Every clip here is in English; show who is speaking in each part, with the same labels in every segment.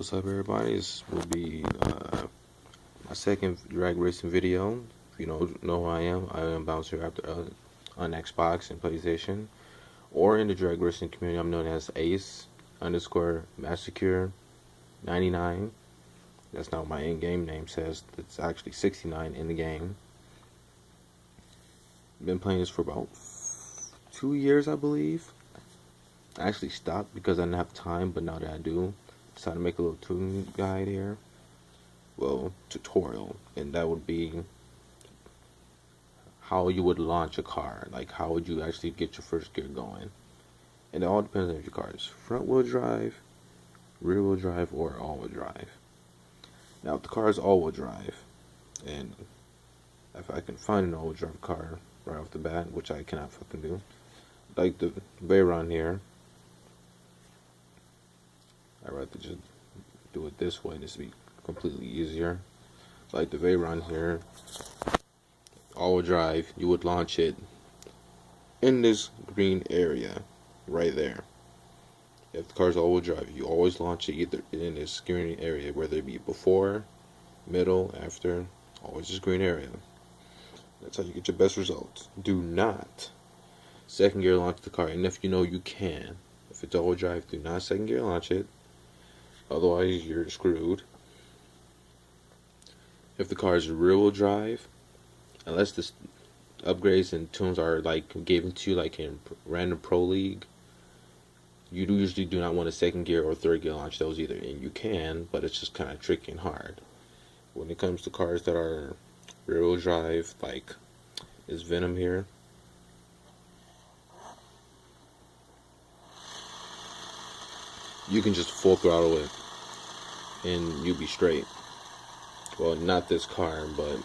Speaker 1: What's up, everybody? This will be my second drag racing video. If you don't know who I am Bouncer after on Xbox and PlayStation, or in the drag racing community. I'm known as Ace _ Massacre 99. That's not what my in-game name says. It's actually 69 in the game. Been playing this for about 2 years, I believe. I actually stopped because I didn't have time, but now that I do, decided to make a little tuning guide here. Well, tutorial, and that would be how you would launch a car. Like, how would you actually get your first gear going? And it all depends on if your car is front wheel drive, rear wheel drive, or all wheel drive. Now, if the car is all wheel drive, and if I can find an all wheel drive car right off the bat, which I cannot fucking do, like the Veyron here, I'd rather just do it this way. This would be completely easier. Like the Veyron here, all-wheel drive, you would launch it in this green area right there. If the car's all-wheel drive, you always launch it either in this green area, whether it be before, middle, after, always this green area. That's how you get your best results. Do not second gear launch the car, and if you know you can, if it's all-wheel drive, do not second gear launch it. Otherwise, you're screwed. If the car is rear-wheel drive, unless the upgrades and tunes are like given to you, like in Random Pro League, you usually do not want a second gear or third gear launch those either. And you can, but it's just kind of tricky and hard. When it comes to cars that are rear-wheel drive, like this Venom here, you can just full throttle it and you'll be straight. Well, not this car, but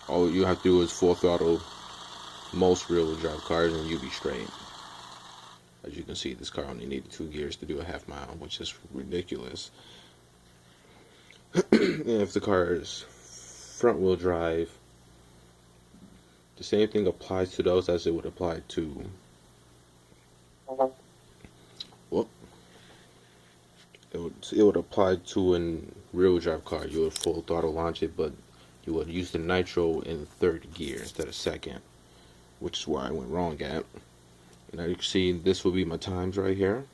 Speaker 1: all you have to do is full throttle most rear-wheel drive cars and you'll be straight. As you can see, this car only needed 2 gears to do a half mile, which is ridiculous. And if the car is front-wheel drive, the same thing applies to those as it would apply to it would apply to a rear-wheel drive car. You would full throttle launch it, but you would use the nitro in third gear instead of second, which is where I went wrong at. Now you can see this will be my times right here.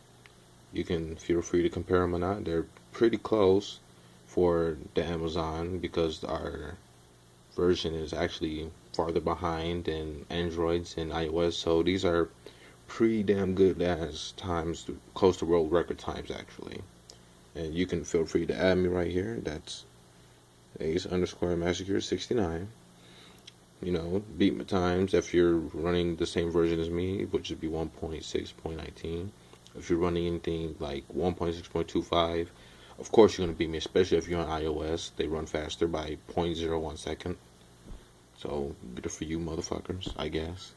Speaker 1: You can feel free to compare them or not. They're pretty close for the Amazon because our version is actually farther behind than Androids and iOS, so these are pretty damn good as times, close to world record times actually. And you can feel free to add me right here. That's Ace _ Massacre 69. You know, beat my times if you're running the same version as me, which would be 1.6.19. If you're running anything like 1.6.25, of course you're going to beat me, especially if you're on iOS. They run faster by 0.01 second. So, good for you motherfuckers, I guess.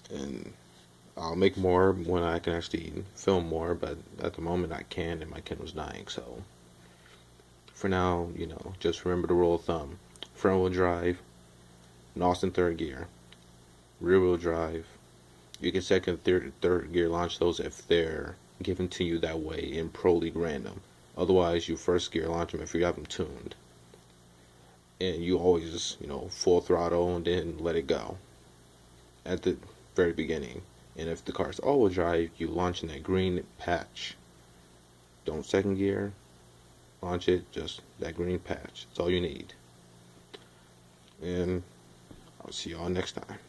Speaker 1: And I'll make more when I can actually film more, but at the moment I can't, and my Kindle's dying, so for now, you know, just remember the rule of thumb. Front wheel drive, NOS in third gear. Rear wheel drive, you can second, third gear launch those if they're given to you that way in Pro League Random. Otherwise, you first gear launch them if you have them tuned. And you always, you know, full throttle and then let it go at the very beginning. And if the car's all-wheel drive, you launch in that green patch. Don't second gear, launch it, just that green patch. That's all you need. And I'll see y'all next time.